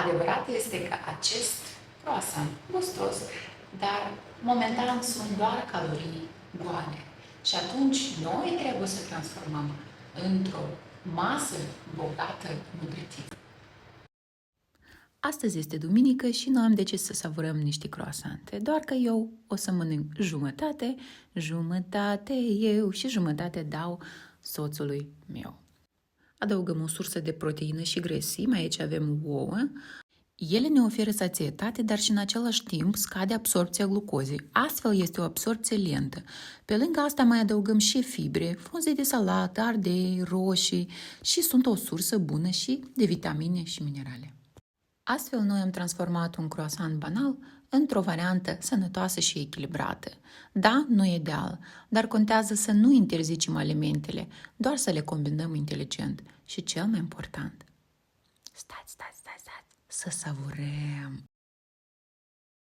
Adevărat este că acest croissant gustos, dar momentan sunt doar calorii goale. Și atunci noi trebuie să transformăm într-o masă bogată nutritiv. Astăzi este duminică și noi am decis să savurăm niște croissante, doar că eu o să mănânc jumătate, jumătate eu și jumătate dau soțului meu. Adăugăm o sursă de proteină și grăsimi, aici avem ouă. Ele ne oferă sațietate, dar și în același timp scade absorbția glucozei. Astfel este o absorbție lentă. Pe lângă asta mai adăugăm și fibre, frunze de salată, ardei, roșii și sunt o sursă bună și de vitamine și minerale. Astfel, noi am transformat un croissant banal într-o variantă sănătoasă și echilibrată. Da, nu e ideal, dar contează să nu interzicem alimentele, doar să le combinăm inteligent. Și cel mai important, stați, să savurăm!